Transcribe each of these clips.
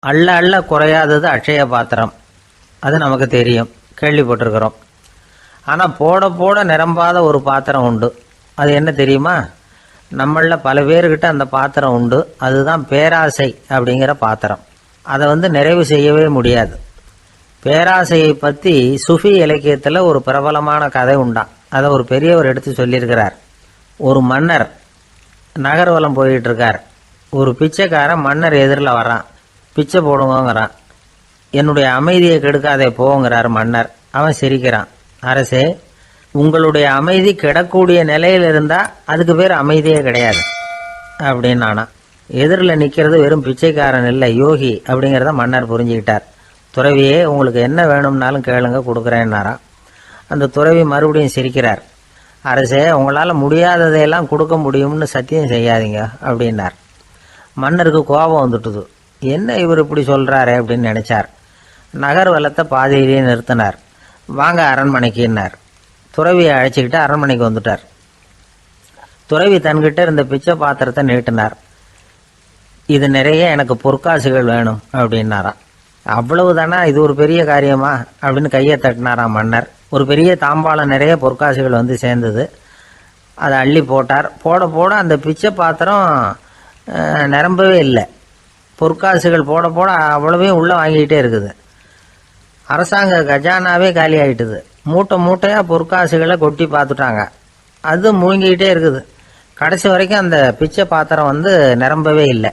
அள்ள அள்ள குறையாதது அட்சய பாத்திரம். அது நமக்கு தெரியும், கேள்விப்பட்டிருக்கிறோம். ஆனால் போட போட நிரம்பாத ஒரு பாத்திரம் உண்டு. அது என்ன தெரியுமா? நம்மளில் பல பேர்கிட்ட அந்த பாத்திரம் உண்டு. அதுதான் பேராசை அப்படிங்கிற பாத்திரம். அதை நிறைவு செய்யவே முடியாது. பேராசையை பற்றி சுஃபி இலக்கியத்தில் ஒரு பிரபலமான கதை உண்டாம். அதை ஒரு பெரியவர் எடுத்து சொல்லியிருக்கிறார். ஒரு மன்னர் நகர்வலம் போயிட்டு இருக்கார். ஒரு பிச்சைக்காரன் மன்னர் எதிரில் வரான். பிச்சை போடுங்கிறான். என்னுடைய அமைதியை கெடுக்காதே போங்கிறார் மன்னர். அவன் சிரிக்கிறான். அரசே, உங்களுடைய அமைதி கெடக்கூடிய நிலையில் இருந்தால் அதுக்கு பேர் அமைதியே கிடையாது அப்படின்னு நானா. எதிரில் நிற்கிறது வெறும் பிச்சைக்காரன் இல்லை, யோகி அப்படிங்கிறத மன்னர் புரிஞ்சுக்கிட்டார். துறவியே, உங்களுக்கு என்ன வேணும்னாலும் கேளுங்க, கொடுக்குறேன்னாராம். அந்த துறவி மறுபடியும் சிரிக்கிறார். அரசே, உங்களால் முடியாததையெல்லாம் கொடுக்க முடியும்னு சத்தியம் செய்யாதீங்க அப்படின்னார். மன்னருக்கு கோபம் வந்துட்டுது. என்ன இவர் இப்படி சொல்கிறாரே அப்படின்னு நினச்சார். நகர் வலத்தை பாதியிலேயே நிறுத்தினார். வாங்க அரண்மனைக்குன்னார். துறவியை அழைச்சிக்கிட்டு அரண்மனைக்கு வந்துட்டார். துறவி தன்கிட்ட இருந்த பிச்சை பாத்திரத்தை நீட்டினார். இது நிறைய எனக்கு பொற்காசுகள் வேணும் அப்படின்னாராம். அவ்வளவு தானா, இது ஒரு பெரிய காரியமா அப்படின்னு கையை தட்டினாராம் மன்னர். ஒரு பெரிய தாம்பாளம் நிறைய பொற்காசுகள் சேர்ந்தது. அதை அள்ளி போட்டார். போட போட அந்த பிச்சை பாத்திரம் நிரம்பவே இல்லை. பொற்காசுகள் போட போட அவ்வளவையும் உள்ளே வாங்கிக்கிட்டே இருக்குது. அரசாங்க கஜானாவே காலி ஆகிட்டுது. மூட்டை மூட்டையாக பொற்காசுகளை கொட்டி பார்த்துட்டாங்க. அது முழுங்கிக்கிட்டே இருக்குது. கடைசி வரைக்கும் அந்த பிச்சை பாத்திரம் நிரம்பவே இல்லை.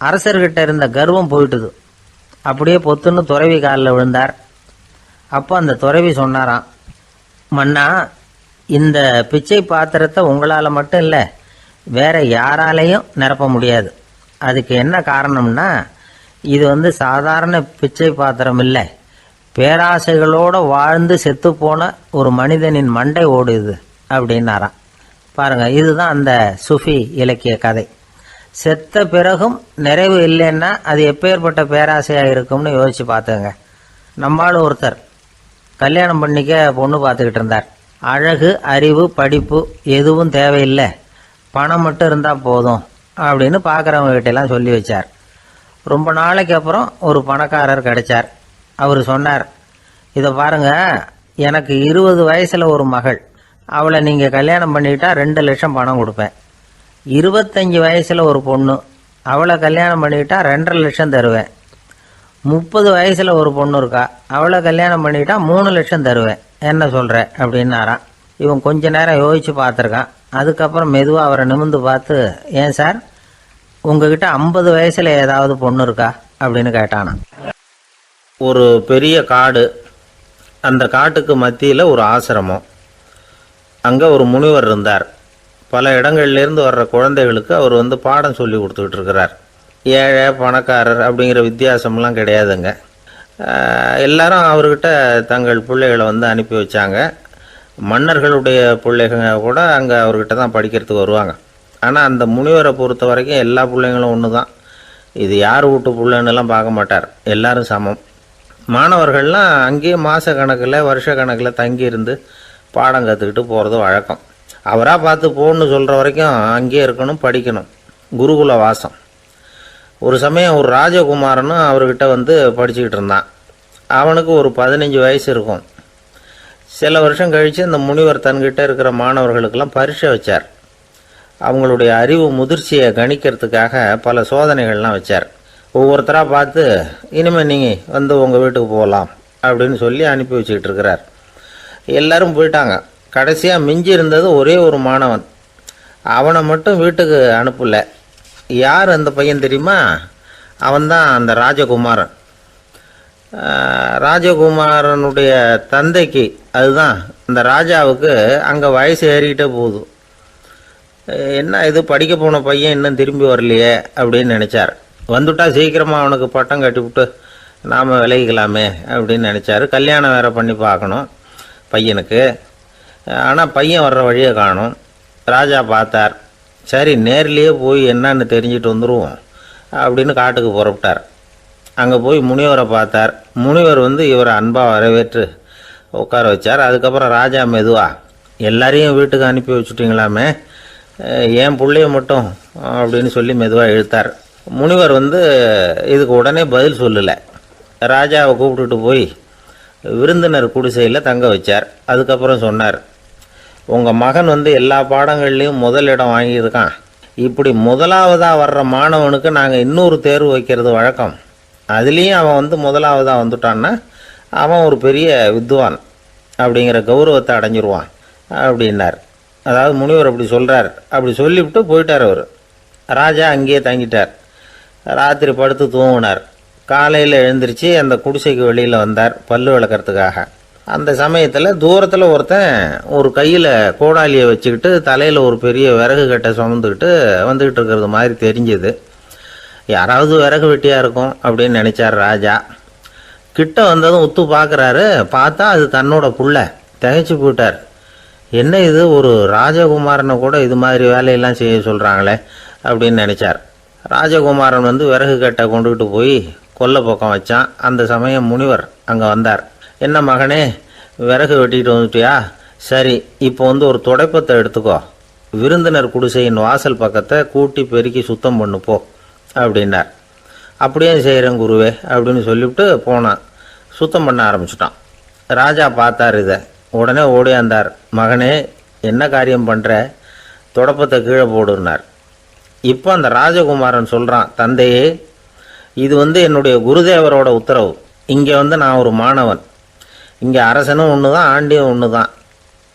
அரசர்கிட்ட இருந்த கர்வம் போயிட்டுது. அப்படியே பொத்துன்னு துறவி காலில் விழுந்தார். அப்போ அந்த துறவி சொன்னாராம், மன்னா, இந்த பிச்சை பாத்திரத்தை உங்களால் மட்டும் இல்லை, வேற யாராலையும் நிரப்ப முடியாது. அதுக்கு என்ன காரணம்னா, இது சாதாரண பிச்சை பாத்திரம் இல்லை, பேராசைகளோடு வாழ்ந்து செத்துப்போன ஒரு மனிதனின் மண்டை ஓடுது அப்படின்னாராம். பாருங்க, இதுதான் அந்த சுஃபி இலக்கிய கதை. செத்த பிறகும் நிறைவு இல்லைன்னா அது எப்பேற்பட்ட பேராசையாக இருக்கும்னு யோசிச்சு பார்த்துங்க. நம்மளும் ஒருத்தர் கல்யாணம் பண்ணிக்க பொண்ணு பார்த்துக்கிட்டு இருந்தார். அழகு, அறிவு, படிப்பு எதுவும் தேவையில்லை, பணம் மட்டும் இருந்தால் போதும் அப்படின்னு பார்க்குறவங்க கிட்டெல்லாம் சொல்லி வச்சார். ரொம்ப நாளைக்கு அப்புறம் ஒரு பணக்காரர் கிடைச்சார். அவர் சொன்னார், இதை பாருங்க, எனக்கு 20 வயசில் ஒரு மகள், அவளை நீங்கள் கல்யாணம் பண்ணிக்கிட்டா 2 லட்சம் பணம் கொடுப்பேன். 25 வயசில் ஒரு பொண்ணு, அவளை கல்யாணம் பண்ணிக்கிட்டா 2.5 லட்சம் தருவேன். 30 வயசில் ஒரு பொண்ணு இருக்கா, அவளை கல்யாணம் பண்ணிக்கிட்டா 3 லட்சம் தருவேன். என்ன சொல்கிற அப்படின்னாராம். இவன் கொஞ்ச நேரம் யோசித்து பார்த்துருக்கான். அதுக்கப்புறம் மெதுவாக அவரை நிமிர்ந்து பார்த்து, ஏன் சார், உங்ககிட்ட 50 வயசில் ஏதாவது பொண்ணு இருக்கா அப்படின்னு கேட்டானா. ஒரு பெரிய காடு, அந்த காட்டுக்கு மத்தியில் ஒரு ஆசிரமம். அங்கே ஒரு முனிவர் இருந்தார். பல இடங்கள்லேருந்து வர்ற குழந்தைகளுக்கு அவர் பாடம் சொல்லி கொடுத்துக்கிட்டு இருக்கிறார். ஏழை பணக்காரர் அப்படிங்கிற வித்தியாசம்லாம் கிடையாதுங்க. எல்லாரும் அவர்கிட்ட தங்கள் பிள்ளைகளை அனுப்பி வச்சாங்க. மன்னர்களுடைய பிள்ளைங்க கூட அங்கே அவர்கிட்ட தான் படிக்கிறதுக்கு வருவாங்க. ஆனால் அந்த முனிவரை பொறுத்த வரைக்கும் எல்லா பிள்ளைங்களும் ஒன்று தான். இது யார் வீட்டு பிள்ளைன்னெல்லாம் பார்க்க மாட்டார், எல்லாரும் சமம். மாணவர்கள்லாம் அங்கேயே மாத கணக்கில் வருஷ கணக்கில் தங்கியிருந்து பாடம் கற்றுக்கிட்டு போகிறது வழக்கம். அவராக பார்த்து போகணுன்னு சொல்கிற வரைக்கும் அங்கேயே இருக்கணும், படிக்கணும். குருகுல வாசம். ஒரு சமயம் ஒரு ராஜகுமாரனும் அவர்கிட்ட படிச்சுக்கிட்டு இருந்தான். அவனுக்கு ஒரு 15 வயசு இருக்கும். சில வருஷம் கழித்து இந்த முனிவர் தன்கிட்ட இருக்கிற மாணவர்களுக்கெல்லாம் பரீட்சை வச்சார். அவங்களுடைய அறிவு முதிர்ச்சியை கணிக்கிறதுக்காக பல சோதனைகள்லாம் வச்சார். ஒவ்வொருத்தராக பார்த்து, இனிமேல் நீங்கள் உங்கள் வீட்டுக்கு போகலாம் அப்படின்னு சொல்லி அனுப்பி வச்சுக்கிட்டு இருக்கிறார். எல்லோரும் போயிட்டாங்க. கடைசியாக மிஞ்சி இருந்தது ஒரே ஒரு மாணவன். அவனை மட்டும் வீட்டுக்கு அனுப்பலை. யார் அந்த பையன் தெரியுமா? அவன்தான் அந்த ராஜகுமாரன். ராஜகுமாரனுடைய தந்தைக்கு, அதுதான் அந்த ராஜாவுக்கு, அங்கே வயசு ஏறிக்கிட்டே போகுது. என்ன இது, படிக்க போன பையன் இன்னும் திரும்பி வரலையே அப்படின்னு நினச்சார். வந்துட்டா சீக்கிரமாக அவனுக்கு பட்டம் கட்டிவிட்டு நாம் விலகிக்கலாமே அப்படின்னு நினச்சார். கல்யாணம் வேறு பண்ணி பார்க்கணும் பையனுக்கு. ஆனால் பையன் வர்ற வழியை காணும். ராஜா பார்த்தார். சரி, நேர்லேயே போய் என்னன்னு தெரிஞ்சுட்டு வந்துடுவோம் அப்படின்னு காட்டுக்கு புறப்பட்டார். அங்கே போய் முனிவரை பார்த்தார். முனிவர் இவரை அன்பாக வரவேற்று உட்கார வச்சார். அதுக்கப்புறம் ராஜா மெதுவா, எல்லாரையும் வீட்டுக்கு அனுப்பி வச்சுட்டிங்களாமே, ஏன் பிள்ளைய மட்டும் அப்படின்னு சொல்லி மெதுவாக இழுத்தார். முனிவர் இதுக்கு உடனே பதில் சொல்லலை. ராஜாவை கூப்பிட்டுட்டு போய் விருந்தினர் குடிசையில் தங்க வச்சார். அதுக்கப்புறம் சொன்னார், உங்கள் மகன் எல்லா பாடங்கள்லேயும் முதலிடம் வாங்கியிருக்கான். இப்படி முதலாவதாக வர்ற மாணவனுக்கு நாங்கள் இன்னொரு தேர்வு வைக்கிறது வழக்கம். அதுலேயும் அவன் முதலாவதாக வந்துட்டான்னா அவன் ஒரு பெரிய வித்வான் அப்படிங்கிற கௌரவத்தை அடைஞ்சிருவான் அப்படின்னார். அதாவது முனிவர் அப்படி சொல்கிறார். அப்படி சொல்லிவிட்டு போயிட்டார். அவர் ராஜா அங்கேயே தங்கிட்டார். ராத்திரி படுத்து தூங்கினார். காலையில் எழுந்திரிச்சு அந்த குடிசைக்கு வெளியில் வந்தார் பல்லு விளக்கிறதுக்காக. அந்த சமயத்தில் தூரத்தில் ஒருத்தன் ஒரு கையில் கோடாலியை வச்சுக்கிட்டு தலையில் ஒரு பெரிய விறகு கட்டை சுமந்துக்கிட்டு வந்துக்கிட்டு இருக்கிறது மாதிரி தெரிஞ்சுது. யாராவது விறகு வெட்டியாக இருக்கும் அப்படின்னு நினச்சார் ராஜா. கிட்ட வந்ததும் உத்து பார்க்குறாரு. பார்த்தா அது தன்னோட புள்ள. திகைச்சு போயிட்டார். என்ன இது, ஒரு ராஜகுமாரனை கூட இது மாதிரி வேலையெல்லாம் செய்ய சொல்கிறாங்களே அப்படின்னு நினச்சார். ராஜகுமாரன் விறகு கட்டை கொண்டுக்கிட்டு போய் கொல்லை பக்கம் வச்சான். அந்த சமயம் முனிவர் அங்கே வந்தார். என்ன மகனே, விறகு வெட்டிக்கிட்டு வந்துட்டியா? சரி, இப்போ ஒரு துடைப்பத்தை எடுத்துக்கோ, விருந்தினர் குடிசையின் வாசல் பக்கத்தை கூட்டி பெருக்கி சுத்தம் பண்ணு போ அப்படின்னார். அப்படியே செய்கிறேன் குருவே அப்படின்னு சொல்லிவிட்டு போனான். சுத்தம் பண்ண ஆரம்பிச்சிட்டான். ராஜா பார்த்தார் இதை. உடனே ஓடியாந்தார். மகனே, என்ன காரியம் பண்ணுற? துடப்பத்தை கீழே போடுனார். இப்போ அந்த ராஜகுமாரன் சொல்கிறான், தந்தையே, இது என்னுடைய குருதேவரோட உத்தரவு. இங்கே நான் ஒரு மாணவன். இங்கே அரசனும் ஒன்று தான், ஆண்டியும் ஒன்று தான்.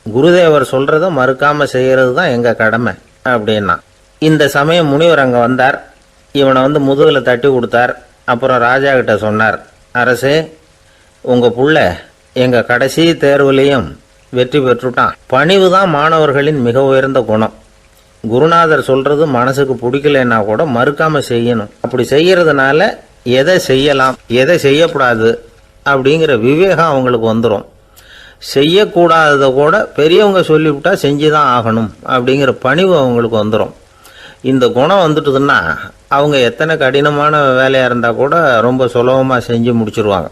குருதேவர் சொல்கிறத மறுக்காமல் செய்கிறது தான் எங்கள் கடமை அப்படின்னா. இந்த சமயம் முனிவர் அங்கே வந்தார். இவனை முதுகில் தட்டி கொடுத்தார். அப்புறம் ராஜா கிட்ட சொன்னார், அரசே, உங்கள் புள்ள எங்கள் கடைசி தேர்வுலேயும் வெற்றி பெற்றுட்டான். பணிவு தான் மாணவர்களின் மிக உயர்ந்த குணம். குருநாதர் சொல்கிறது மனசுக்கு பிடிக்கலைன்னா கூட மறுக்காமல் செய்யணும். அப்படி செய்கிறதுனால எதை செய்யலாம் எதை செய்யக்கூடாது அப்படிங்கிற விவேகம் அவங்களுக்கு வந்துடும். செய்யக்கூடாததை கூட பெரியவங்க சொல்லிவிட்டா செஞ்சு தான் ஆகணும் அப்படிங்கிற பணிவு அவங்களுக்கு வந்துடும். இந்த குணம் வந்துட்டுதுன்னா அவங்க எத்தனை கடினமான வேலையாக இருந்தால் கூட ரொம்ப சுலபமாக செஞ்சு முடிச்சிருவாங்க.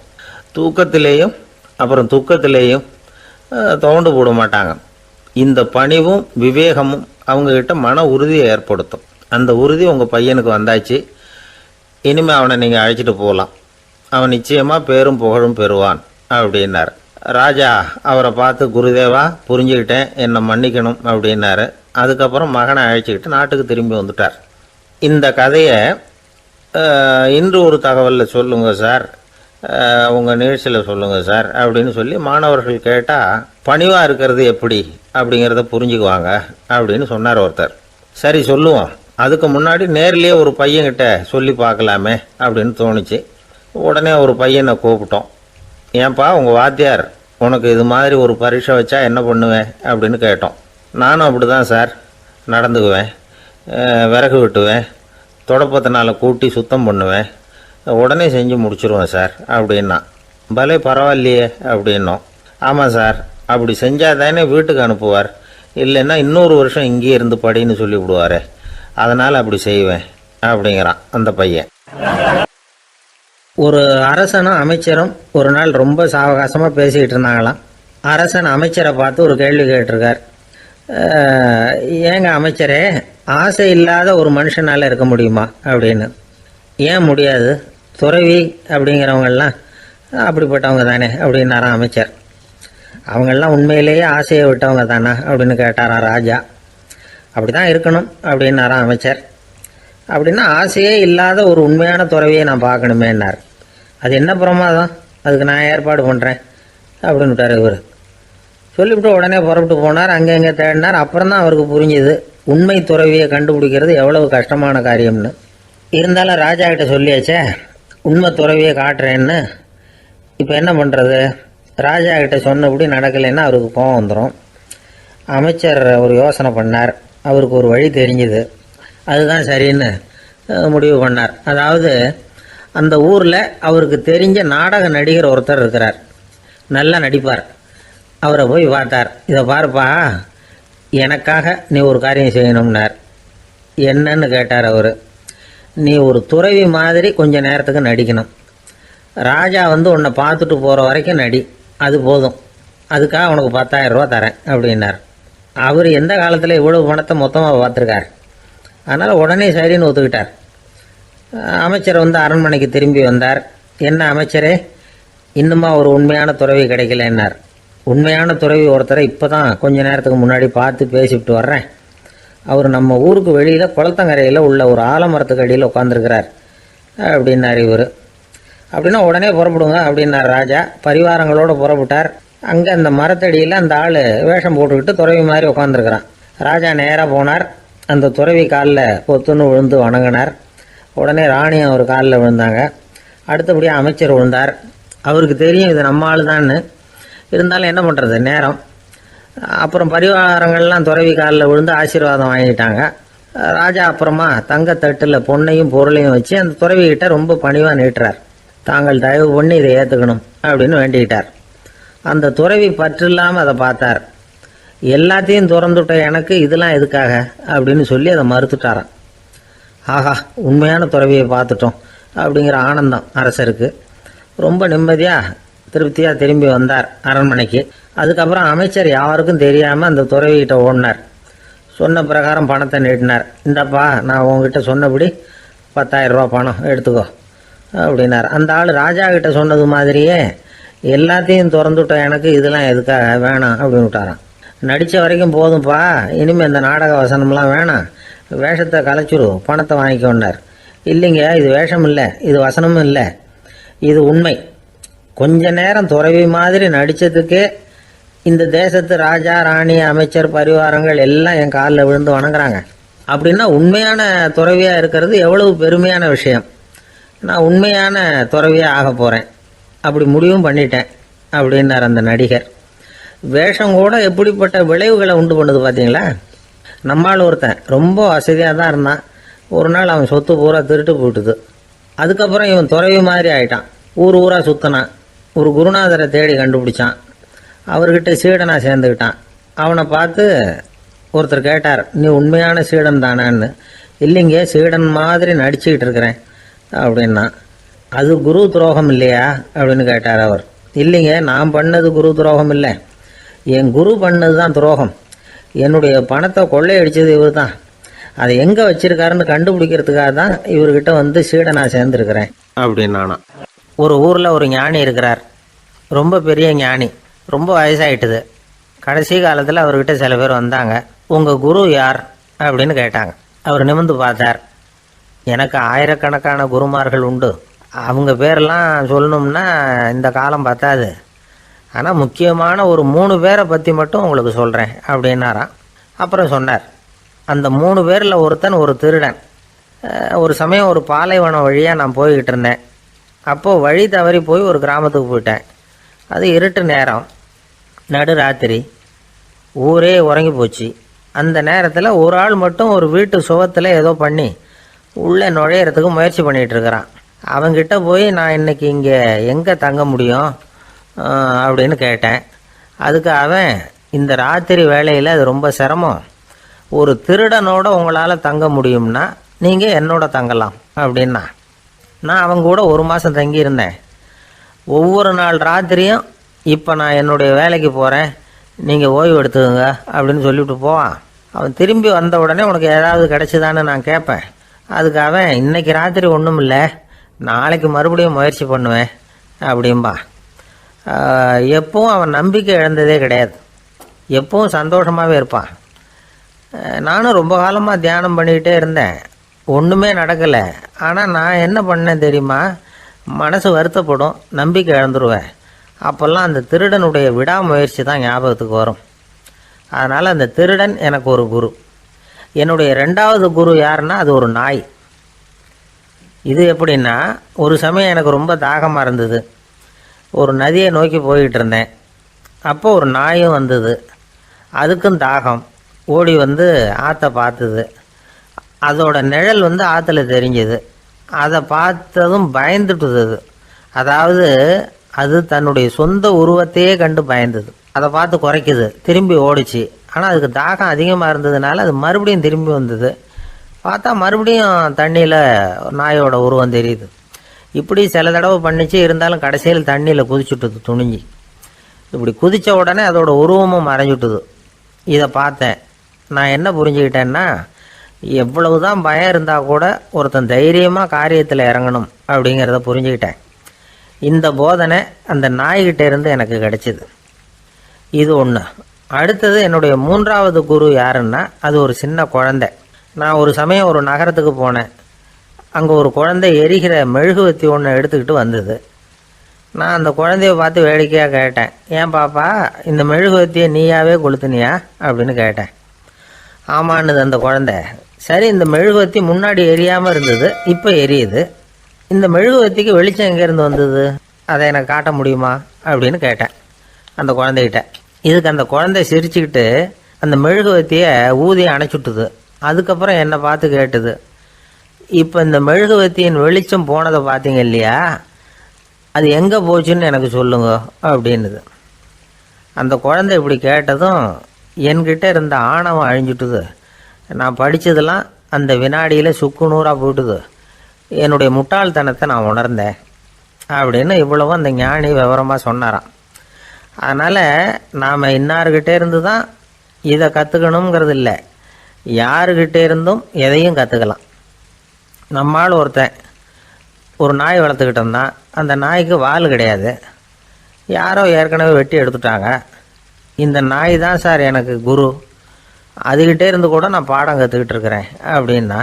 தூக்கத்திலேயும் அப்புறம் துக்கத்திலேயும் தோண்டு போட மாட்டாங்க. இந்த பணிவும் விவேகமும் அவங்கக்கிட்ட மன உறுதியை ஏற்படுத்தும். அந்த உறுதி உங்கள் பையனுக்கு வந்தாச்சு. இனிமேல் அவனை நீங்கள் அழைச்சிட்டு போகலாம். அவன் நிச்சயமாக பேரும் புகழும் பெறுவான் அப்படின்னார். ராஜா அவரை பார்த்து, குருதேவா, புரிஞ்சுக்கிட்டேன், என்னை மன்னிக்கணும் அப்படின்னாரு. அதுக்கப்புறம் மகனை அழைச்சிக்கிட்டு நாட்டுக்கு திரும்பி வந்துட்டார். இந்த கதையை இன்று ஒரு தகவலில் சொல்லுங்கள் சார், உங்கள் நிகழ்ச்சியில் சொல்லுங்கள் சார் அப்படின்னு சொல்லி மாணவர்கள் கேட்டால் பணிவாக இருக்கிறது எப்படி அப்படிங்கிறத புரிஞ்சுக்குவாங்க அப்படின்னு சொன்னார் ஒருத்தர். சரி சொல்லுவோம், அதுக்கு முன்னாடி நேர்லேயே ஒரு பையன்கிட்ட சொல்லி பார்க்கலாமே அப்படின்னு தோணுச்சு. உடனே ஒரு பையனை கூப்பிட்டோம். ஏன்பா, உங்கள் வாத்தியார் உனக்கு இது மாதிரி ஒரு பரீட்சை வச்சா என்ன பண்ணுவேன் அப்படின்னு கேட்டோம். நானும் அப்படி தான் சார் நடந்துக்குவேன். விறகு வெட்டுவேன், தொடப்பத்தினால கூட்டி சுத்தம் பண்ணுவேன், உடனே செஞ்சு முடிச்சிருவேன் சார் அப்படின்னா. பலே பரவாயில்லையே அப்படின்னோம். ஆமாம் சார், அப்படி செஞ்சால் தானே வீட்டுக்கு அனுப்புவார், இல்லைன்னா இன்னொரு வருஷம் இங்கேயே இருந்து படின்னு சொல்லி விடுவார், அதனால் அப்படி செய்வேன் அப்படிங்கிறான் அந்த பையன். ஒரு அரசனும் அமைச்சரும் ஒரு நாள் ரொம்ப சாவகாசமாக பேசிக்கிட்டு இருந்தாங்களாம். அரசன் அமைச்சரை பார்த்து ஒரு கேள்வி கேட்டிருக்கார். ஏங்க அமைச்சரே, ஆசை இல்லாத ஒரு மனுஷனால் இருக்க முடியுமா அப்படின்னு. ஏன் முடியாது, துறவி அப்படிங்கிறவங்கெல்லாம் அப்படிப்பட்டவங்க தானே அப்படின்னாராம் அமைச்சர். அவங்கெல்லாம் உண்மையிலேயே ஆசையை விட்டவங்க தானா அப்படின்னு கேட்டாராம் ராஜா. அப்படி தான் இருக்கணும் அப்படின்னாராம் அமைச்சர். அப்படின்னா ஆசையே இல்லாத ஒரு உண்மையான துறவியை நான் பார்க்கணுமேன்னார். அது என்ன பிரமாதம், அதுக்கு நான் ஏற்பாடு பண்ணுறேன் அப்படின்னு விட்டார் இவர். சொல்லிவிட்டு உடனே புறப்பட்டு போனார். அங்கே எங்கே தேடினார். அப்புறம் தான் அவருக்கு புரிஞ்சுது உண்மை துறவியை கண்டுபிடிக்கிறது எவ்வளவு கஷ்டமான காரியம்னு. இருந்தாலும் ராஜா கிட்ட சொல்லியாச்சே, உண்மை துறவியை காட்டுறேன்னு. இப்போ என்ன பண்ணுறது? ராஜா கிட்ட சொன்னபடி நடக்கலைன்னா அவருக்கு கோபம் வந்துடும். அமைச்சர் ஒரு யோசனை பண்ணார். அவருக்கு ஒரு வழி தெரிஞ்சுது. அதுதான் சரின்னு முடிவு பண்ணார். அதாவது அந்த ஊரில் அவருக்கு தெரிஞ்ச நாடக நடிகர் ஒருத்தர் இருக்கிறார், நல்லா நடிப்பார். அவரை போய் பார்த்தார். இதை பாருப்பா, எனக்காக நீ ஒரு காரியம் செய்யணும்னார். என்னன்னு கேட்டார் அவர். நீ ஒரு துறவி மாதிரி கொஞ்ச நேரத்துக்கு நடிக்கணும். ராஜா உன்னை பார்த்துட்டு போகிற வரைக்கும் நடி, அது போதும். அதுக்காக உனக்கு 10,000 ரூபா தரேன் அப்படின்னார். அவர் எந்த காலத்தில் இவ்வளவு பணத்தை மொத்தமாக பார்த்துருக்கார். அதனால் உடனே சரின்னு ஒத்துக்கிட்டார். அமைச்சர் வந்து அரண்மனைக்கு திரும்பி வந்தார். என்ன அமைச்சரே, இன்னுமா ஒரு உண்மையான துறவி கிடைக்கலன்னார். உண்மையான துறவி ஒருத்தரை இப்போ தான் கொஞ்ச நேரத்துக்கு முன்னாடி பார்த்து பேசிவிட்டு வர்றேன். அவர் நம்ம ஊருக்கு வெளியில் குளத்தங்கரையில் உள்ள ஒரு ஆலமரத்துக்கு அடியில் உட்காந்துருக்கிறார் அப்படின்னார் இவர். அப்படின்னா உடனே புறப்படுங்க அப்படின்னார் ராஜா. பரிவாரங்களோடு புறப்பட்டார். அங்கே அந்த மரத்தடியில் அந்த ஆள் வேஷம் போட்டுக்கிட்டு துறவி மாதிரி உட்காந்துருக்கிறான். ராஜா நேராக போனார். அந்த துறவி காலில் பொத்துன்னு விழுந்து வணங்கினார். உடனே ராணியும் அவர் காலில் விழுந்தாங்க. அடுத்தபடியாக அமைச்சர் விழுந்தார். அவருக்கு தெரியும் இது நம்ம ஆள் தான்னு. இருந்தாலும் என்ன பண்ணுறது, நேரம். அப்புறம் பரிவாரங்கள்லாம் துறவி காலில் விழுந்து ஆசீர்வாதம் வாங்கிட்டாங்க. ராஜா அப்புறமா தங்கத்தட்டில் பொண்ணையும் பொருளையும் வச்சு அந்த துறவிகிட்ட ரொம்ப பணிவாக நீட்டுறார். தாங்கள் தயவு பண்ணி இதை ஏற்றுக்கணும் அப்படின்னு வேண்டிக்கிட்டார். அந்த துறவி பற்று இல்லாமல் அதை பார்த்தார். எல்லாத்தையும் திறந்துவிட்ட எனக்கு இதெல்லாம் எதுக்காக அப்படின்னு சொல்லி அதை மறுத்துட்டாராம். ஆஹா, உண்மையான துறவியை பார்த்துட்டோம் அப்படிங்கிற ஆனந்தம் அரசருக்கு. ரொம்ப நிம்மதியாக திருப்தியாக திரும்பி வந்தார் அரண்மனைக்கு. அதுக்கப்புறம் அமைச்சர் யாருக்கும் தெரியாமல் அந்த துறவிகிட்ட ஓடினார். சொன்ன பிரகாரம் பணத்தை நீட்டினார். இந்தப்பா, நான் உங்ககிட்ட சொன்னபடி 10,000 ரூபா பணம் எடுத்துக்கோ அப்படின்னார். அந்த ஆள் ராஜா கிட்ட சொன்னது மாதிரியே எல்லாத்தையும் திறந்துவிட்ட எனக்கு இதெல்லாம் எதுக்காக வேணாம் அப்படின்னு விட்டாரான். நடித்த வரைக்கும் போதும்ப்பா, இனிமேல் இந்த நாடக வசனம்லாம் வேணாம், வேஷத்தை கலைச்சிரு, பணத்தை வாங்கிக்கோன்னார். இல்லைங்க, இது வேஷம் இல்லை, இது வசனமும் இல்லை, இது உண்மை. கொஞ்ச நேரம் துறவி மாதிரி நடித்ததுக்கே இந்த தேசத்து ராஜா, ராணி, அமைச்சர், பரிவாரங்கள் எல்லாம் என் காலில் விழுந்து வணங்குறாங்க. அப்படின்னா உண்மையான துறவியாக இருக்கிறது எவ்வளவு பெருமையான விஷயம். நான் உண்மையான துறவியாக ஆக போகிறேன், அப்படி முடிவும் பண்ணிட்டேன் அப்படின்னார் அந்த நடிகர். வேஷம் கூட எப்படிப்பட்ட விளைவுகளை உண்டு பண்ணுது பார்த்தீங்களா. நம்மால் ஒருத்தன் ரொம்ப வசதியாக தான் இருந்தான். ஒரு நாள் அவன் சொத்து பூரா திருட்டு போட்டுது. அதுக்கப்புறம் இவன் துறவி மாதிரி ஆயிட்டான். ஊர் ஊராக சுற்றினான். ஒரு குருநாதரை தேடி கண்டுபிடிச்சான். அவர்கிட்ட சீடனாக சேர்ந்துக்கிட்டான். அவனை பார்த்து ஒருத்தர் கேட்டார், நீ உண்மையான சீடன் தானான்னு. இல்லைங்க, சீடன் மாதிரி நடிச்சுக்கிட்டு இருக்கிறேன் அப்படின்னா. அது குரு துரோகம் இல்லையா அப்படின்னு கேட்டார் அவர். இல்லைங்க, நான் பண்ணது குரு துரோகம் இல்லை, என் குரு பண்ணது தான் துரோகம். என்னுடைய பணத்தை கொள்ளையடித்தது இவர் தான். அதை எங்கே வச்சிருக்காருன்னு கண்டுபிடிக்கிறதுக்காக தான் இவர்கிட்ட வந்து சீடனாக சேர்ந்துருக்கிறேன் அப்படின்னானா. ஒரு ஊரில் ஒரு ஞானி இருக்கிறார். ரொம்ப பெரிய ஞானி. ரொம்ப வயசாகிட்டுது. கடைசி காலத்தில் அவர்கிட்ட சில பேர் வந்தாங்க. உங்கள் குரு யார் அப்படின்னு கேட்டாங்க. அவர் நிமிர்ந்து பார்த்தார். எனக்கு ஆயிரக்கணக்கான குருமார்கள் உண்டு. அவங்க பேரெல்லாம் சொல்லணும்னா இந்த காலம் பத்தாது. ஆனால் முக்கியமான ஒரு 3 பேரை பற்றி மட்டும் உங்களுக்கு சொல்கிறேன் அப்படின்னாராம். அப்புறம் சொன்னார், அந்த 3 பேரில் ஒருத்தன் ஒரு திருடன். ஒரு சமயம் ஒரு பாலைவனம் வழியாக நான் போய்கிட்டு இருந்தேன். அப்போது வழி தவறி போய் ஒரு கிராமத்துக்கு போயிட்டேன். அது இருட்டு நேரம், நடு ராத்திரி, ஊரே உறங்கி போச்சு. அந்த நேரத்தில் ஒரு ஆள் மட்டும் ஒரு வீட்டு சுவத்தில் ஏதோ பண்ணி உள்ளே நுழையிறதுக்கு முயற்சி பண்ணிகிட்டு இருக்கிறான். அவங்கிட்ட போய் நான் இன்றைக்கி இங்கே எங்கே தங்க முடியும் அப்படின்னு கேட்டேன். அதுக்கு அவன், இந்த ராத்திரி வேளையில் அது ரொம்ப சிரமம், ஒரு திருடனோட உங்களால் தங்க முடியும்னா நீங்கள் என்னோட தங்கலாம் அப்படின்னா. நான் அவங்க கூட 1 மாதம் தங்கியிருந்தேன். ஒவ்வொரு நாள் ராத்திரியும் இப்போ நான் என்னுடைய வேலைக்கு போகிறேன், நீங்கள் ஓய்வு எடுத்துக்கோங்க அப்படின்னு சொல்லிவிட்டு போவான். அவன் திரும்பி வந்த உடனே உனக்கு ஏதாவது கிடச்சிதான்னு நான் கேட்பேன். அதுக்கு அவன், இன்றைக்கி ராத்திரி ஒன்றும் இல்லை, நாளைக்கு மறுபடியும் முயற்சி பண்ணுவேன் அப்படின்பா. எப்பவும் அவன் நம்பிக்கை இழந்ததே கிடையாது. எப்பவும் சந்தோஷமாகவே இருப்பான். நானும் ரொம்ப காலமாக தியானம் பண்ணிக்கிட்டே இருந்தேன். ஒன்றுமே நடக்கலை. ஆனால் நான் என்ன பண்ணேன் தெரியுமா, மனசு வருத்தப்படும், நம்பிக்கை இழந்துருவேன். அப்போல்லாம் அந்த திருடனுடைய விடாமுயற்சி தான் ஞாபகத்துக்கு வரும். அதனால் அந்த திருடன் எனக்கு ஒரு குரு. என்னுடைய 2வது குரு யாருன்னா அது ஒரு நாய். இது எப்படின்னா, ஒரு சமயம் எனக்கு ரொம்ப தாகமாக இருந்தது. ஒரு நதியை நோக்கி போய்கிட்டு இருந்தேன். அப்போ ஒரு நாயும் வந்தது. அதுக்கும் தாகம். ஓடி வந்து ஆற்றை பார்த்துது. அதோட நிழல் வந்து ஆற்றுல தெரிஞ்சுது. அதை பார்த்ததும் பயந்துட்டுது. அதாவது அது தன்னுடைய சொந்த உருவத்தையே கண்டு பயந்தது. அதை பார்த்து குறைக்குது, திரும்பி ஓடிச்சு. ஆனால் அதுக்கு தாகம் அதிகமாக இருந்ததுனால அது மறுபடியும் திரும்பி வந்தது. பார்த்தா மறுபடியும் தண்ணியில் நாயோட உருவம் தெரியுது. இப்படி சில தடவை பண்ணிச்சு. இருந்தாலும் கடைசியில் தண்ணியில் குதிச்சுட்டுது துணிஞ்சி. இப்படி குதித்த உடனே அதோட உருவமும் மறைஞ்சுட்டுது. இதை பார்த்தேன். நான் என்ன புரிஞ்சுக்கிட்டேன்னா, எவ்வளவுதான் பயம் இருந்தால் கூட ஒருத்தன் தைரியமாக காரியத்தில் இறங்கணும் அப்படிங்கிறத புரிஞ்சுக்கிட்டேன். இந்த போதனை அந்த நாய்கிட்ட இருந்து எனக்கு கிடைச்சிது. இது ஒன்று. அடுத்தது என்னுடைய 3வது குரு யாருன்னா, அது ஒரு சின்ன குழந்தை. நான் ஒரு சமயம் ஒரு நகரத்துக்கு போனேன். அங்கே ஒரு குழந்தை எரிகிற மெழுகுவத்தி ஒன்று எடுத்துக்கிட்டு வந்தது. நான் அந்த குழந்தைய பார்த்து வேடிக்கையாக கேட்டேன், ஏன் பாப்பா இந்த மெழுகுவத்தியை நீயாவே கொளுத்துனியா அப்படின்னு கேட்டேன். ஆமான்னுது அந்த குழந்தை. சரி, இந்த மெழுகுவத்தி முன்னாடி எரியாமல் இருந்தது, இப்போ எரியுது. இந்த மெழுகுவத்திக்கு வெளிச்சம் எங்கேருந்து வந்தது, அதை எனக்கு காட்ட முடியுமா அப்படின்னு கேட்டேன் அந்த குழந்தைகிட்ட. இதுக்கு அந்த குழந்தை சிரிச்சுக்கிட்டு அந்த மெழுகுவத்தியை ஊதி அணைச்சுட்டுது. அதுக்கப்புறம் என்னை பார்த்து கேட்டுது, இப்போ இந்த மெழுகுவத்தியின் வெளிச்சம் போனதை பார்த்தீங்க இல்லையா, அது எங்கே போச்சுன்னு எனக்கு சொல்லுங்க அப்படின்னுது. அந்த குழந்தை இப்படி கேட்டதும் என்கிட்ட இருந்த ஆணவம் அழிஞ்சுட்டுது. நான் படித்ததெல்லாம் அந்த வினாடியில் சுக்கு நூறாக போட்டுது. என்னுடைய முட்டாள்தனத்தை நான் உணர்ந்தேன் அப்படின்னு இவ்வளவும் அந்த ஞானி விவரமாக சொன்னாராம். அதனால் நாம் இன்னார்கிட்டே இருந்து தான் இதை கற்றுக்கணுங்கிறது இல்லை, யாருக்கிட்டே இருந்தும் எதையும் கற்றுக்கலாம். நம்மால் ஒருத்தன் ஒரு நாய் வளர்த்துக்கிட்டோம்னா அந்த நாய்க்கு வால் கிடையாது, யாரோ ஏற்கனவே வெட்டி எடுத்துட்டாங்க. இந்த நாய் தான் சார் எனக்கு குரு, அதுக்கிட்டே இருந்து கூட நான் பாடம் கற்றுக்கிட்டு இருக்கிறேன் அப்படின்னா.